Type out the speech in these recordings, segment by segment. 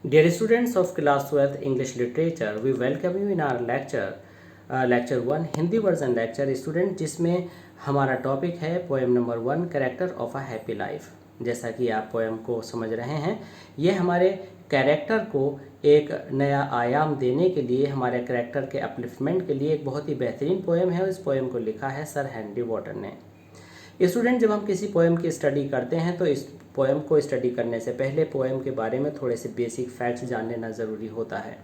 Dear students of class 12th English Literature, we welcome you in our lecture 1 Hindi version lecture student, जिसमें हमारा topic है poem number 1 character of a happy life. जैसा कि आप poem को समझ रहे हैं, ये हमारे कैरेक्टर को एक नया आयाम देने के लिए, हमारे कैरेक्टर के अपलिफ्टमेंट के लिए एक बहुत ही बेहतरीन पोएम है। और इस पोएम को लिखा है सर हेनरी वॉटन ने। स्टूडेंट, जब हम किसी पोएम की स्टडी करते हैं तो इस पोएम को स्टडी करने से पहले पोएम के बारे में थोड़े से बेसिक फैक्ट्स जान लेना ज़रूरी होता है।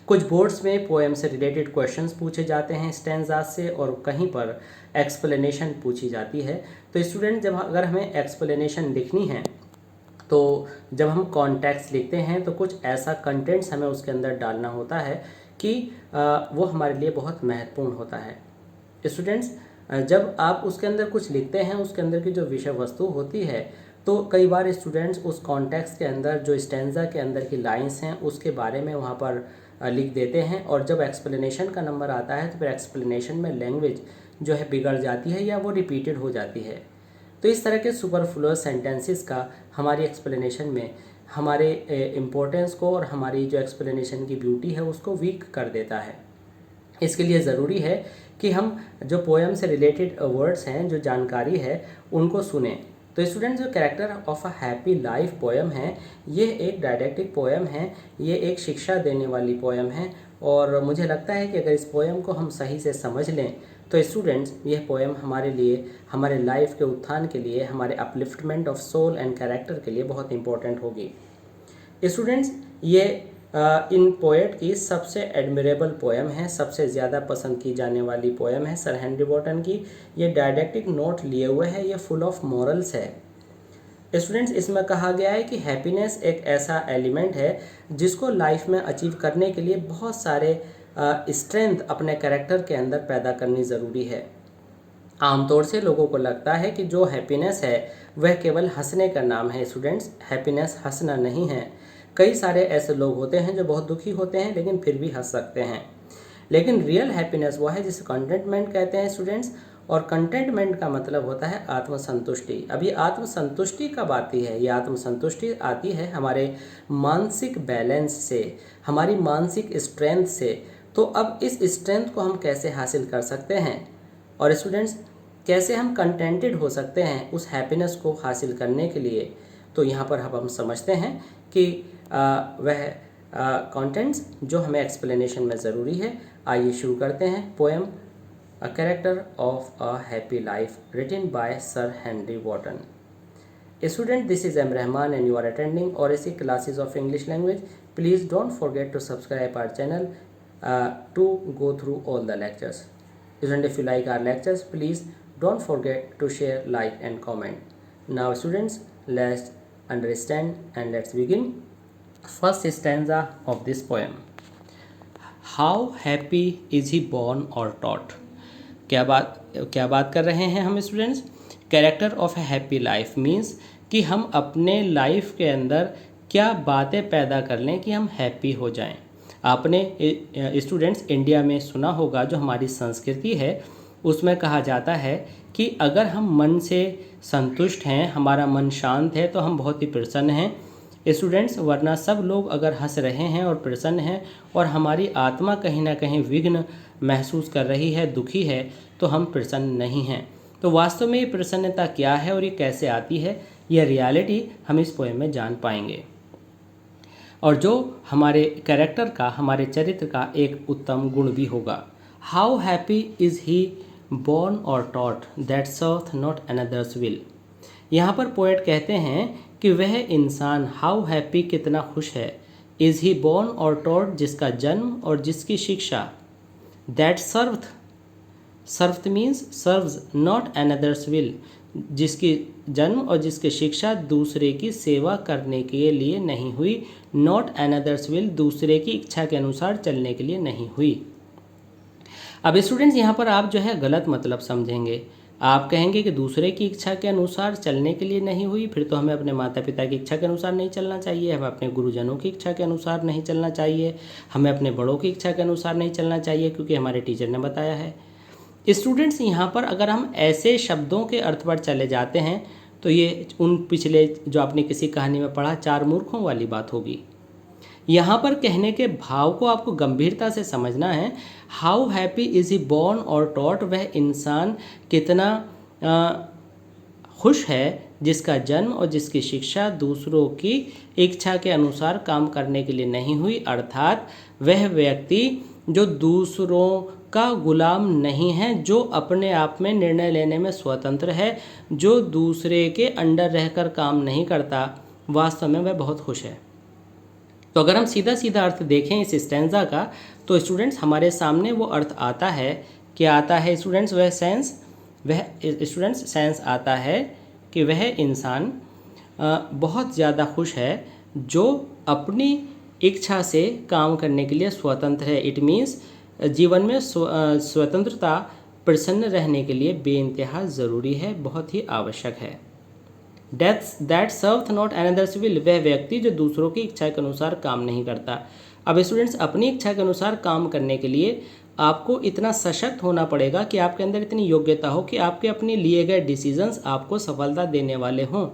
कुछ बोर्ड्स में पोएम से रिलेटेड क्वेश्चंस पूछे जाते हैं स्टैंजाज से, और कहीं पर एक्सप्लेनेशन पूछी जाती है। तो स्टूडेंट, जब अगर हमें एक्सप्लेनेशन लिखनी है तो जब हम कॉन्टेक्स्ट लिखते हैं तो कुछ ऐसा कंटेंट्स हमें उसके अंदर डालना होता है कि वो हमारे लिए बहुत महत्वपूर्ण होता है। स्टूडेंट्स, जब आप उसके अंदर कुछ लिखते हैं, उसके अंदर की जो विषय वस्तु होती है, तो कई बार स्टूडेंट्स उस कॉन्टेक्स्ट के अंदर जो स्टैंजा के अंदर की लाइंस हैं उसके बारे में वहाँ पर लिख देते हैं, और जब एक्सप्लेनेशन का नंबर आता है तो फिर एक्सप्लेनेशन में लैंग्वेज जो है बिगड़ जाती है या वो रिपीटेड हो जाती है। तो इस तरह के सुपरफ्लुअस सेंटेंसेस का हमारी एक्सप्लेनेशन में हमारे इम्पोर्टेंस को और हमारी जो एक्सप्लेनेशन की ब्यूटी है उसको वीक कर देता है। इसके लिए ज़रूरी है कि हम जो पोएम से रिलेटेड वर्ड्स हैं, जो जानकारी है, उनको सुने। तो स्टूडेंट, जो character of a happy life poem है, ये एक डायडेक्टिक पोएम है, ये एक शिक्षा देने वाली पोएम है। और मुझे लगता है कि अगर इस पोएम को हम सही से समझ लें तो स्टूडेंट्स, यह पोएम हमारे लिए, हमारे लाइफ के उत्थान के लिए, हमारे upliftment of soul and character के लिए बहुत इंपॉर्टेंट होगी। स्टूडेंट्स, ये इन पोएट की सबसे एडमिरेबल पोएम है, सबसे ज़्यादा पसंद की जाने वाली पोएम है सर हेनरी वॉटन की। ये डायडेक्टिक नोट लिए हुए है, ये फुल ऑफ मॉरल्स है। स्टूडेंट्स, इसमें कहा गया है कि हैप्पीनेस एक ऐसा एलिमेंट है जिसको लाइफ में अचीव करने के लिए बहुत सारे स्ट्रेंथ अपने कैरेक्टर के अंदर पैदा करनी ज़रूरी है। आमतौर से लोगों को लगता है कि जो हैप्पीनेस है वह केवल हंसने का नाम है। स्टूडेंट्स, हैप्पीनेस हंसना नहीं है। कई सारे ऐसे लोग होते हैं जो बहुत दुखी होते हैं लेकिन फिर भी हंस सकते हैं। लेकिन रियल हैप्पीनेस वो है जिसे कंटेंटमेंट कहते हैं स्टूडेंट्स। और कंटेंटमेंट का मतलब होता है आत्मसंतुष्टि। अब ये आत्मसंतुष्टि कब आती है? ये आत्मसंतुष्टि आती है हमारे मानसिक बैलेंस से, हमारी मानसिक स्ट्रेंथ से। तो अब इस स्ट्रेंथ को हम कैसे हासिल कर सकते हैं, और स्टूडेंट्स कैसे हम कंटेंटेड हो सकते हैं उस हैप्पीनेस को हासिल करने के लिए? तो यहाँ पर अब हम समझते हैं कि वह कंटेंट्स जो हमें एक्सप्लेनेशन में ज़रूरी है। आइए शुरू करते हैं poem a character of a happy life written by sir Henry Wotton. Student, this is M Rahman and you are attending ORAC classes of English language. Please don't forget to subscribe our channel to go through all the lectures. Student, if you like our lectures, please don't forget to share, like and comment. Now students, let's understand and let's begin. First stanza of this poem. How happy is he born or taught? क्या बात कर रहे हैं हम students? Character of A happy life means कि हम अपने life के अंदर क्या बातें पैदा कर लें कि हम हैप्पी हो जाएं। आपने स्टूडेंट्स इंडिया में सुना होगा, जो हमारी संस्कृति है उसमें कहा जाता है कि अगर हम मन से संतुष्ट हैं, हमारा मन शांत है, तो हम बहुत ही प्रसन्न हैं स्टूडेंट्स। वरना सब लोग अगर हंस रहे हैं और प्रसन्न हैं और हमारी आत्मा कहीं ना कहीं विघ्न महसूस कर रही है, दुखी है, तो हम प्रसन्न नहीं हैं। तो वास्तव में ये प्रसन्नता क्या है और ये कैसे आती है, यह रियलिटी हम इस पोएम में जान पाएंगे। और जो हमारे कैरेक्टर का, हमारे चरित्र का एक उत्तम गुण भी होगा। How happy is he born और taught that serveth not another's will. यहाँ पर पोएट कहते हैं कि वह इंसान, हाउ हैप्पी कितना खुश है, इज़ ही बॉर्न और टॉट जिसका जन्म और जिसकी शिक्षा, that serveth means serves not another's will, जिसकी जन्म और जिसकी शिक्षा दूसरे की सेवा करने के लिए नहीं हुई, नॉट अनदर्स विल दूसरे की इच्छा के अनुसार चलने के लिए नहीं हुई। अब स्टूडेंट्स, यहाँ पर आप जो है गलत मतलब समझेंगे। आप कहेंगे कि दूसरे की इच्छा के अनुसार चलने के लिए नहीं हुई, फिर तो हमें अपने माता पिता की इच्छा के अनुसार नहीं चलना चाहिए, हमें अपने गुरुजनों की इच्छा के अनुसार नहीं चलना चाहिए, हमें अपने बड़ों की इच्छा के अनुसार नहीं चलना चाहिए, क्योंकि हमारे टीचर ने बताया है। स्टूडेंट्स, यहाँ पर अगर हम ऐसे शब्दों के अर्थ पर चले जाते हैं तो ये उन पिछले जो आपने किसी कहानी में पढ़ा, चार मूर्खों वाली बात होगी। यहाँ पर कहने के भाव को आपको गंभीरता से समझना है। How happy is he born और टॉट, वह इंसान कितना खुश है जिसका जन्म और जिसकी शिक्षा दूसरों की इच्छा के अनुसार काम करने के लिए नहीं हुई, अर्थात वह व्यक्ति जो दूसरों का गुलाम नहीं है, जो अपने आप में निर्णय लेने में स्वतंत्र है, जो दूसरे के अंडर रहकर काम नहीं करता, वास्तव में वह बहुत खुश है। तो अगर हम सीधा सीधा अर्थ देखें इस स्टैंजा का, तो स्टूडेंट्स हमारे सामने वो अर्थ आता है। क्या आता है स्टूडेंट्स? वह सेंस आता है कि वह इंसान बहुत ज़्यादा खुश है जो अपनी इच्छा से काम करने के लिए स्वतंत्र है। इट मीन्स जीवन में स्वतंत्रता प्रसन्न रहने के लिए बेइंतहा ज़रूरी है, बहुत ही आवश्यक है। दैट सर्व्थ नॉट अनदर्स विल, वह व्यक्ति जो दूसरों की इच्छा के अनुसार काम नहीं करता। अब स्टूडेंट्स, अपनी इच्छा के अनुसार काम करने के लिए आपको इतना सशक्त होना पड़ेगा कि आपके अंदर इतनी योग्यता हो कि आपके अपने लिए गए डिसीजंस आपको सफलता देने वाले हों।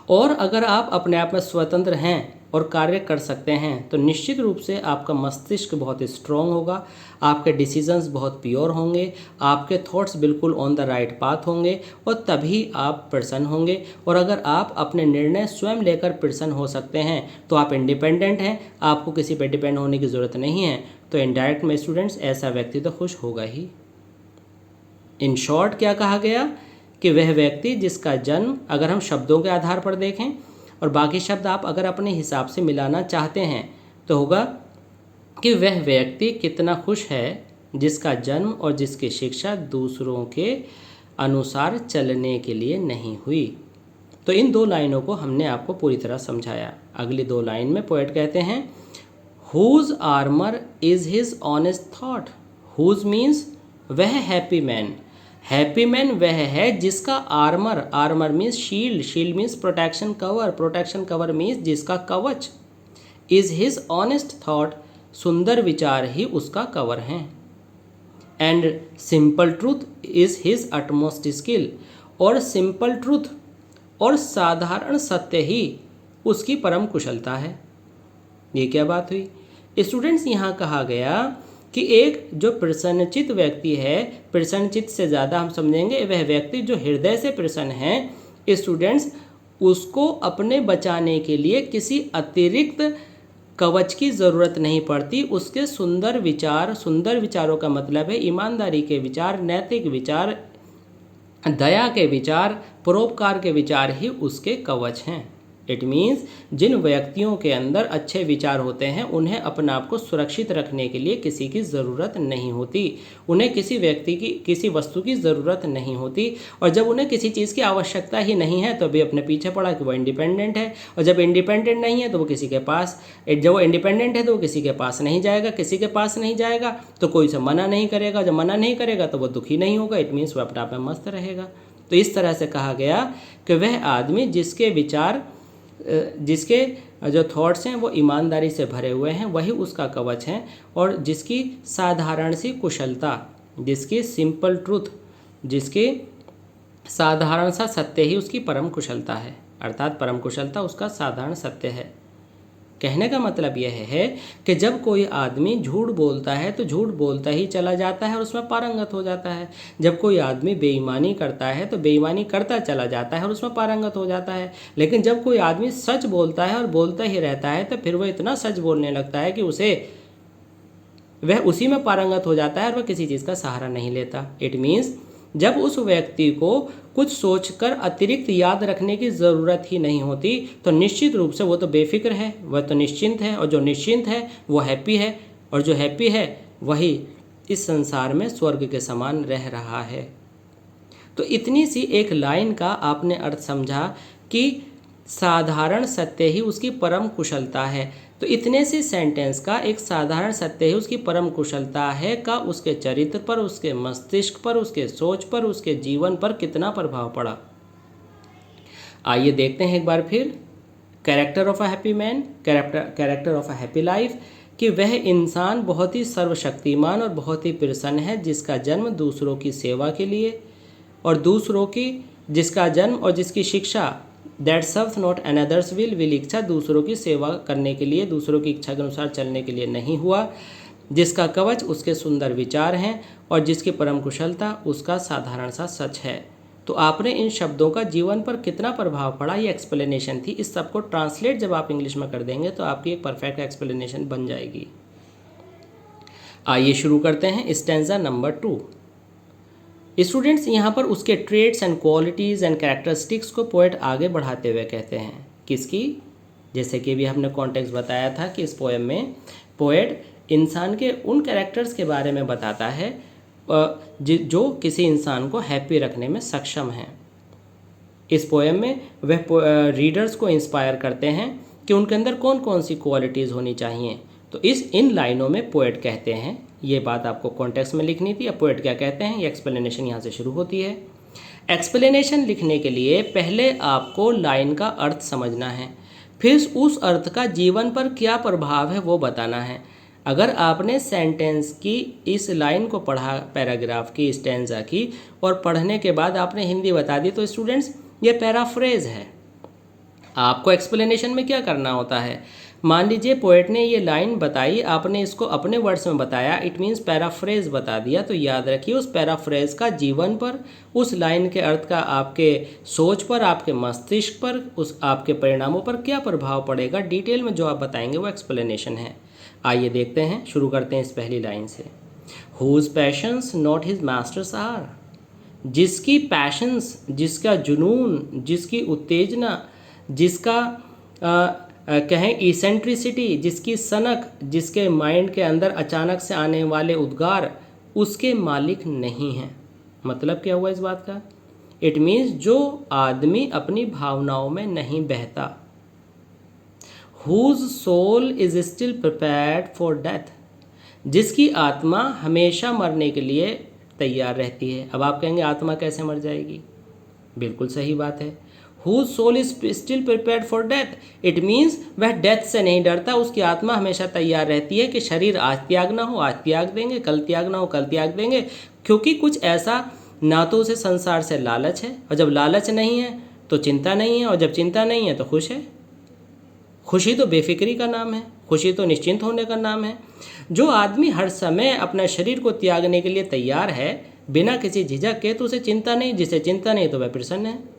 और अगर आप अपने आप में स्वतंत्र हैं और कार्य कर सकते हैं तो निश्चित रूप से आपका मस्तिष्क बहुत स्ट्रॉन्ग होगा, आपके डिसीजंस बहुत प्योर होंगे, आपके थॉट्स बिल्कुल ऑन द राइट पाथ होंगे और तभी आप प्रसन्न होंगे। और अगर आप अपने निर्णय स्वयं लेकर प्रसन्न हो सकते हैं तो आप इंडिपेंडेंट हैं, आपको किसी पर डिपेंड होने की ज़रूरत नहीं है। तो इनडायरेक्ट में स्टूडेंट्स ऐसा व्यक्ति तो खुश होगा ही। इन शॉर्ट क्या कहा गया कि वह व्यक्ति जिसका जन्म, अगर हम शब्दों के आधार पर देखें और बाकी शब्द आप अगर अपने हिसाब से मिलाना चाहते हैं तो होगा कि वह व्यक्ति कितना खुश है जिसका जन्म और जिसकी शिक्षा दूसरों के अनुसार चलने के लिए नहीं हुई। तो इन दो लाइनों को हमने आपको पूरी तरह समझाया। अगली दो लाइन में पोएट कहते हैं, whose armour is his honest thought. Whose means वह हैप्पी मैन। हैप्पी मैन वह है जिसका armour means shield means protection cover means जिसका कवच, इज हिज ऑनेस्ट थॉट, सुंदर विचार ही उसका कवर हैं। And simple truth is his utmost skill, और सिंपल ट्रूथ और साधारण सत्य ही उसकी परम कुशलता है। ये क्या बात हुई स्टूडेंट्स? यहाँ कहा गया कि एक जो प्रसन्नचित व्यक्ति है, प्रसन्नचित से ज़्यादा हम समझेंगे वह व्यक्ति जो हृदय से प्रसन्न है स्टूडेंट्स, उसको अपने बचाने के लिए किसी अतिरिक्त कवच की ज़रूरत नहीं पड़ती। उसके सुंदर विचारों का मतलब है ईमानदारी के विचार, नैतिक विचार, दया के विचार, परोपकार के विचार ही उसके कवच हैं। इट मीन्स जिन व्यक्तियों के अंदर अच्छे विचार होते हैं उन्हें अपने आप को सुरक्षित रखने के लिए किसी की ज़रूरत नहीं होती, उन्हें किसी व्यक्ति की, किसी वस्तु की ज़रूरत नहीं होती। और जब उन्हें किसी चीज़ की आवश्यकता ही नहीं है तो अभी अपने पीछे पड़ा कि वो इंडिपेंडेंट है, और जब इंडिपेंडेंट नहीं है तो वो किसी के पास, जब वो इंडिपेंडेंट है तो वो किसी के पास नहीं जाएगा, किसी के पास नहीं जाएगा तो कोई से मना नहीं करेगा, जब मना नहीं करेगा तो वो दुखी नहीं होगा। इट मीन्स वो अपने आप में मस्त रहेगा। तो इस तरह से कहा गया कि वह आदमी जिसके विचार, जिसके जो थॉट्स हैं वो ईमानदारी से भरे हुए हैं, वही उसका कवच है। और जिसकी साधारण सी कुशलता, जिसकी सिंपल ट्रूथ, जिसकी साधारण सा सत्य ही उसकी परम कुशलता है, अर्थात परम कुशलता उसका साधारण सत्य है। कहने का मतलब यह है कि जब कोई आदमी झूठ बोलता है तो झूठ बोलता ही चला जाता है और उसमें पारंगत हो जाता है। जब कोई आदमी बेईमानी करता है तो बेईमानी करता चला जाता है और उसमें पारंगत हो जाता है। लेकिन जब कोई आदमी सच बोलता है और बोलता ही रहता है तो फिर वह इतना सच बोलने लगता है कि वह उसी में पारंगत हो जाता है और वह किसी चीज़ का सहारा नहीं लेता। इट मीन्स जब उस व्यक्ति को कुछ सोचकर अतिरिक्त याद रखने की ज़रूरत ही नहीं होती तो निश्चित रूप से वो तो बेफिक्र है, वह तो निश्चिंत है, और जो निश्चिंत है वो हैप्पी है, और जो हैप्पी है वही इस संसार में स्वर्ग के समान रह रहा है। तो इतनी सी एक लाइन का आपने अर्थ समझा कि साधारण सत्य ही उसकी परम कुशलता है। तो इतने से सेंटेंस का एक साधारण सत्य ही उसकी परम कुशलता है का उसके चरित्र पर, उसके मस्तिष्क पर, उसके सोच पर, उसके जीवन पर कितना प्रभाव पड़ा। आइए देखते हैं एक बार फिर character of a happy man, character of a happy life, कि वह इंसान बहुत ही सर्वशक्तिमान और बहुत ही प्रसन्न है जिसका जन्म दूसरों की सेवा के लिए, और दूसरों की, जिसका जन्म और जिसकी शिक्षा that serves not another's will इच्छा दूसरों की सेवा करने के लिए, दूसरों की इच्छा के अनुसार चलने के लिए नहीं हुआ, जिसका कवच उसके सुंदर विचार हैं और जिसकी परम कुशलता उसका साधारण सा सच है। तो आपने इन शब्दों का जीवन पर कितना प्रभाव पड़ा, ये एक्सप्लेनेशन थी। इस सब को ट्रांसलेट जब आप इंग्लिश में कर देंगे तो आपकी एक परफेक्ट एक्सप्लेनेशन बन जाएगी। आइए शुरू करते हैं स्टैंजा नंबर 2। स्टूडेंट्स, यहाँ पर उसके traits and qualities and characteristics को पोएट आगे बढ़ाते हुए कहते हैं। किसकी? जैसे कि भी हमने कॉन्टेक्स्ट बताया था कि इस पोएम में पोएट इंसान के उन कैरेक्टर्स के बारे में बताता है जो किसी इंसान को हैप्पी रखने में सक्षम हैं। इस पोएम में वह रीडर्स को इंस्पायर करते हैं कि उनके अंदर कौन कौन सी क्वालिटीज़ होनी चाहिए। तो इन लाइनों में पोएट कहते हैं, ये बात आपको कॉन्टेक्स्ट में लिखनी थी। अब पोएट क्या कहते हैं, ये एक्सप्लेनेशन यहाँ से शुरू होती है। एक्सप्लेनेशन लिखने के लिए पहले आपको लाइन का अर्थ समझना है, फिर उस अर्थ का जीवन पर क्या प्रभाव है वो बताना है। अगर आपने सेंटेंस की इस लाइन को पढ़ा, पैराग्राफ की, स्टैंजा की, और पढ़ने के बाद आपने हिंदी बता दी, तो स्टूडेंट्स ये पैराफ्रेज है। आपको एक्सप्लेनेशन में क्या करना होता है, मान लीजिए पोएट ने ये लाइन बताई, आपने इसको अपने वर्ड्स में बताया, इट मीन्स पैराफ्रेज बता दिया। तो याद रखिए उस पैराफ्रेज का जीवन पर, उस लाइन के अर्थ का आपके सोच पर, आपके मस्तिष्क पर, उस आपके परिणामों पर क्या प्रभाव पड़ेगा, डिटेल में जो आप बताएंगे वो एक्सप्लेनेशन है। आइए देखते हैं, शुरू करते हैं इस पहली लाइन से। Whose passions not his masters are, जिसकी पैशंस, जिसका जुनून, जिसकी उत्तेजना, जिसका कहें इसेंट्रिसिटी, जिसकी सनक, जिसके माइंड के अंदर अचानक से आने वाले उद्गार, उसके मालिक नहीं हैं। मतलब क्या हुआ इस बात का? इट मीन्स जो आदमी अपनी भावनाओं में नहीं बहता। Whose soul is still prepared for death, जिसकी आत्मा हमेशा मरने के लिए तैयार रहती है। अब आप कहेंगे आत्मा कैसे मर जाएगी? बिल्कुल सही बात है। Whose soul is still prepared for death, it means वह डेथ से नहीं डरता, उसकी आत्मा हमेशा तैयार रहती है कि शरीर आज त्यागना हो आज त्याग देंगे, कल त्यागना हो कल त्याग देंगे, क्योंकि कुछ ऐसा ना तो उसे संसार से लालच है, और जब लालच नहीं है तो चिंता नहीं है, और जब चिंता नहीं है तो खुश है। खुशी तो बेफिक्री का नाम है, खुशी तो निश्चिंत होने का नाम है। जो आदमी हर समय अपना शरीर को त्यागने के लिए तैयार है बिना किसी झिझक के, तो उसे चिंता नहीं, जिसे चिंता नहीं तो वह प्रसन्न है।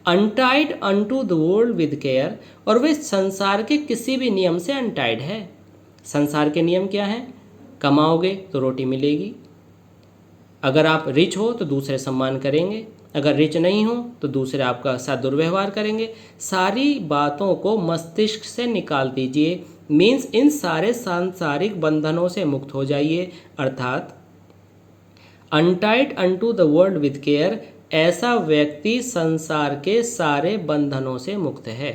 Untied unto the world with care, और वे संसार के किसी भी नियम से अनटाइड है। संसार के नियम क्या हैं? कमाओगे तो रोटी मिलेगी, अगर आप रिच हो तो दूसरे सम्मान करेंगे, अगर रिच नहीं हो तो दूसरे आपका साथ दुर्व्यवहार करेंगे। सारी बातों को मस्तिष्क से निकाल दीजिए, मीन्स इन सारे सांसारिक बंधनों से मुक्त हो जाइए। अर्थात untied unto the world with care, ऐसा व्यक्ति संसार के सारे बंधनों से मुक्त है।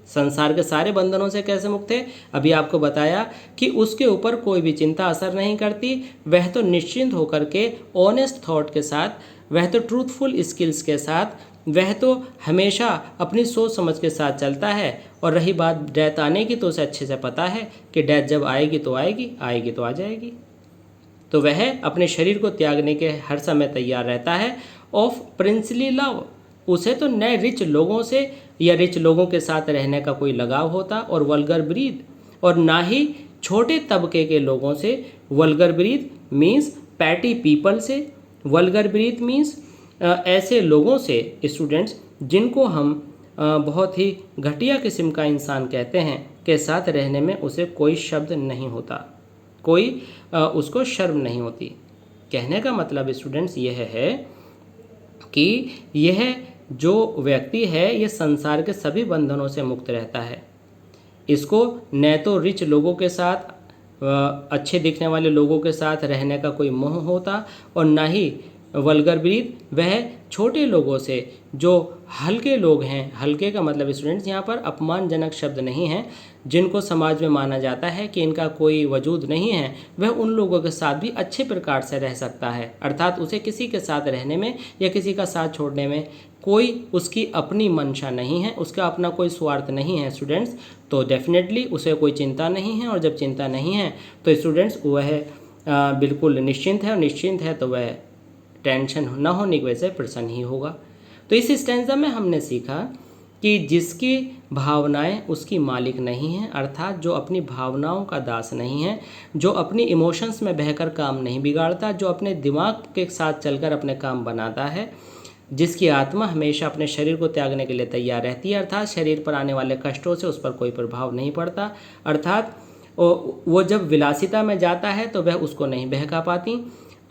संसार के सारे बंधनों से कैसे मुक्त है? अभी आपको बताया कि उसके ऊपर कोई भी चिंता असर नहीं करती, वह तो निश्चिंत होकर के ऑनेस्ट थॉट के साथ, वह तो ट्रूथफुल स्किल्स के साथ, वह तो हमेशा अपनी सोच समझ के साथ चलता है। और रही बात डेथ आने की, तो उसे अच्छे से पता है कि डेथ जब आएगी तो आएगी, आएगी तो आ जाएगी। तो वह अपने शरीर को त्यागने के हर समय तैयार रहता है। ऑफ प्रिंसली लव, उसे तो न रिच लोगों से या रिच लोगों के साथ रहने का कोई लगाव होता, और वल्गर ब्रीड, और ना ही छोटे तबके के लोगों से। Vulgar breed means petty people से, वल्गर ब्रीड मीन्स ऐसे लोगों से स्टूडेंट्स जिनको हम बहुत ही घटिया किस्म का इंसान कहते हैं, के साथ रहने में उसे कोई शब्द नहीं होता, कोई उसको शर्म नहीं होती। कहने का मतलब स्टूडेंट्स यह है कि यह जो व्यक्ति है ये संसार के सभी बंधनों से मुक्त रहता है। इसको न तो रिच लोगों के साथ, अच्छे दिखने वाले लोगों के साथ रहने का कोई मोह होता, और ना ही वल्गर ब्रीड, वह छोटे लोगों से जो हल्के लोग हैं, हल्के का मतलब स्टूडेंट्स यहाँ पर अपमानजनक शब्द नहीं है, जिनको समाज में माना जाता है कि इनका कोई वजूद नहीं है, वह उन लोगों के साथ भी अच्छे प्रकार से रह सकता है। अर्थात उसे किसी के साथ रहने में या किसी का साथ छोड़ने में कोई उसकी अपनी मंशा नहीं है, उसका अपना कोई स्वार्थ नहीं है स्टूडेंट्स। तो डेफिनेटली उसे कोई चिंता नहीं है, और जब चिंता नहीं है तो स्टूडेंट्स वह बिल्कुल निश्चिंत है, और निश्चिंत है तो वह टेंशन न होने की वजह से प्रसन्न ही होगा। तो इस स्टैंजा में हमने सीखा कि जिसकी भावनाएं उसकी मालिक नहीं हैं, अर्थात जो अपनी भावनाओं का दास नहीं है, जो अपनी इमोशंस में बहकर काम नहीं बिगाड़ता, जो अपने दिमाग के साथ चलकर अपने काम बनाता है, जिसकी आत्मा हमेशा अपने शरीर को त्यागने के लिए तैयार रहती है, अर्थात शरीर पर आने वाले कष्टों से उस पर कोई प्रभाव नहीं पड़ता, अर्थात वो जब विलासिता में जाता है तो वह उसको नहीं बहका पाती,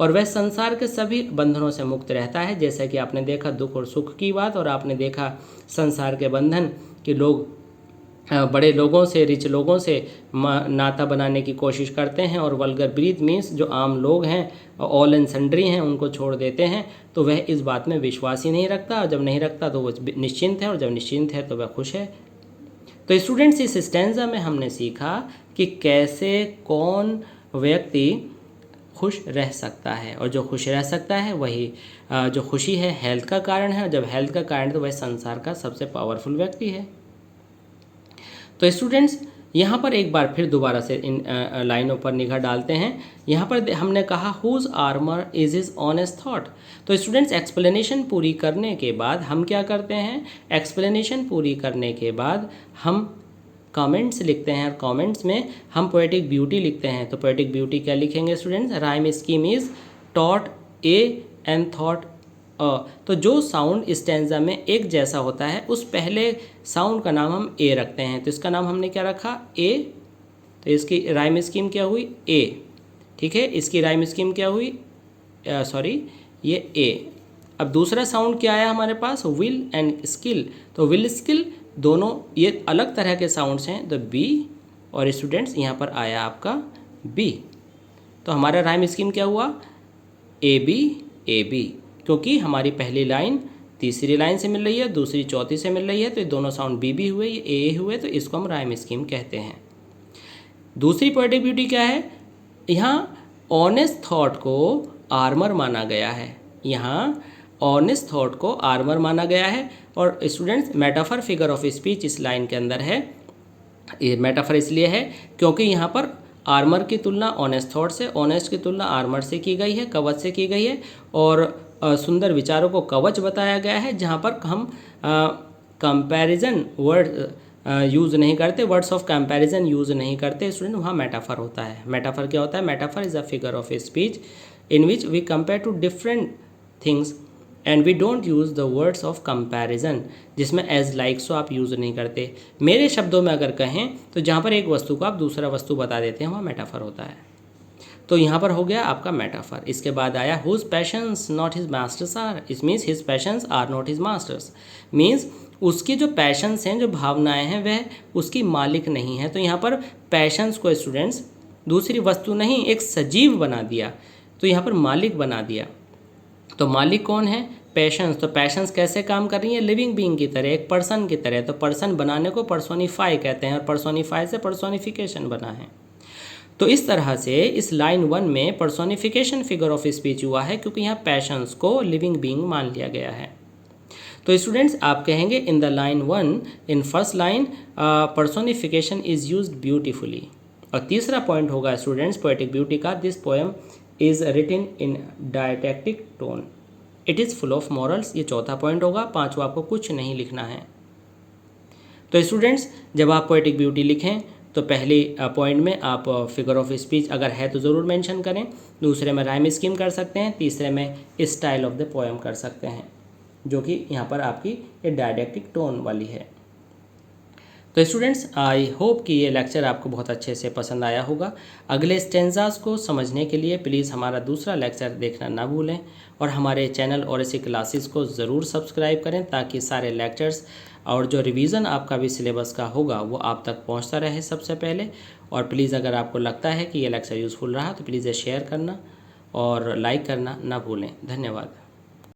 और वह संसार के सभी बंधनों से मुक्त रहता है। जैसा कि आपने देखा दुख और सुख की बात, और आपने देखा संसार के बंधन कि लोग बड़े लोगों से, रिच लोगों से नाता बनाने की कोशिश करते हैं, और वल्गर ब्रीथ मीन्स जो आम लोग हैं, ऑल एंड सन्ड्री हैं, उनको छोड़ देते हैं। तो वह इस बात में विश्वास ही नहीं रखता, और जब नहीं रखता तो वो निश्चिंत है, और जब निश्चिंत है तो वह खुश है। तो स्टूडेंट्स, इस स्टैंजा में हमने सीखा कि कैसे कौन व्यक्ति खुश रह सकता है, और जो खुश रह सकता है वही जो खुशी है हेल्थ का कारण है, और जब हेल्थ का कारण तो वह संसार का सबसे पावरफुल व्यक्ति है। तो स्टूडेंट्स, यहाँ पर एक बार फिर दोबारा से इन लाइनों पर निगाह डालते हैं। यहाँ पर हमने कहा whose armour is his honest thought. तो स्टूडेंट्स, एक्सप्लेनेशन पूरी करने के बाद हम क्या करते हैं, एक्सप्लेनेशन पूरी करने के बाद हम कमेंट्स लिखते हैं, और कमेंट्स में हम पोएटिक ब्यूटी लिखते हैं। तो पोएटिक ब्यूटी क्या लिखेंगे students, rhyme scheme is taught A and thought A. तो जो साउंड स्टैंजा में एक जैसा होता है उस पहले साउंड का नाम हम ए रखते हैं। तो इसका नाम हमने क्या रखा, ए। तो इसकी राइम स्कीम क्या हुई, ए। ठीक है, इसकी राइम स्कीम क्या हुई, सॉरी, ये ए। अब दूसरा साउंड क्या आया हमारे पास, विल एंड स्किल। तो विल स्किल दोनों ये अलग तरह के साउंड्स हैं, तो बी, और स्टूडेंट्स यहाँ पर आया आपका बी। तो हमारा राइम स्कीम क्या हुआ, ए बी, क्योंकि हमारी पहली लाइन तीसरी लाइन से मिल रही है, दूसरी चौथी से मिल रही है, तो ये दोनों साउंड बी भी हुए, ये ए हुए, तो इसको हम राइम स्कीम कहते हैं। दूसरी पोएटिक ब्यूटी क्या है, यहाँ ऑनेस्ट थॉट को आर्मर माना गया है, यहाँ ऑनेस्ट थॉट को आर्मर माना गया है। और students, metaphor figure of speech इस लाइन के अंदर है। ये मेटाफर इसलिए है क्योंकि यहाँ पर आर्मर की तुलना ऑनेस्ट थॉट से, ऑनेस्ट की तुलना आर्मर से की गई है, कवच से की गई है, और सुंदर विचारों को कवच बताया गया है, जहाँ पर हम कंपैरिजन वर्ड यूज़ नहीं करते, वर्ड्स ऑफ कंपैरिजन यूज़ नहीं करते स्टूडेंट, वहाँ मेटाफर होता है। मेटाफर क्या होता है, metaphor is a figure of speech in which we compare to different things and we don't use the words of comparison, जिसमें एज लाइक सो आप यूज़ नहीं करते। मेरे शब्दों में अगर कहें तो जहाँ पर एक वस्तु को आप दूसरा वस्तु बता देते हैं वहाँ मेटाफर होता है। तो यहाँ पर हो गया आपका मेटाफर। इसके बाद आया whose passions not his masters are, it means his passions are not his masters, means उसके जो पैशंस हैं, जो भावनाएं हैं, वह उसकी मालिक नहीं है। तो यहाँ पर पैशंस को स्टूडेंट्स दूसरी वस्तु नहीं, एक सजीव बना दिया, तो यहाँ पर मालिक बना दिया। तो मालिक कौन है, पैशंस। तो पैशंस कैसे काम कर रही है, लिविंग बीइंग की तरह, एक पर्सन की तरह। तो पर्सन बनाने को पर्सोनिफाई कहते हैं, और पर्सोनिफाई से पर्सोनिफिकेशन बना है। तो इस तरह से इस लाइन 1 में पर्सोनिफिकेशन फिगर ऑफ स्पीच हुआ है, क्योंकि यहाँ पैशंस को लिविंग बीइंग मान लिया गया है। तो स्टूडेंट्स, आप कहेंगे in the line 1, in first line personification is used beautifully. और तीसरा पॉइंट होगा स्टूडेंट्स पोएटिक ब्यूटी का, this poem is written in didactic tone, it is full of morals. ये चौथा पॉइंट होगा। पांचवा आपको कुछ नहीं लिखना है। तो स्टूडेंट्स, जब आप पोएटिक ब्यूटी लिखें तो पहले पॉइंट में आप फिगर ऑफ स्पीच अगर है तो ज़रूर मेंशन करें, दूसरे में राइम स्कीम कर सकते हैं, तीसरे में स्टाइल ऑफ द पोएम कर सकते हैं, जो कि यहाँ पर आपकी ये डायडैक्टिक टोन वाली है। तो स्टूडेंट्स, आई होप कि ये लेक्चर आपको बहुत अच्छे से पसंद आया होगा। अगले स्टेंजास को समझने के लिए प्लीज़ हमारा दूसरा लेक्चर देखना ना भूलें, और हमारे चैनल और इसी क्लासेस को ज़रूर सब्सक्राइब करें, ताकि सारे लेक्चर्स और जो रिवीजन आपका भी सिलेबस का होगा वो आप तक पहुंचता रहे सबसे पहले। और प्लीज़ अगर आपको लगता है कि ये लेक्चर यूज़फुल रहा तो प्लीज़ शेयर करना और लाइक करना ना भूलें। धन्यवाद।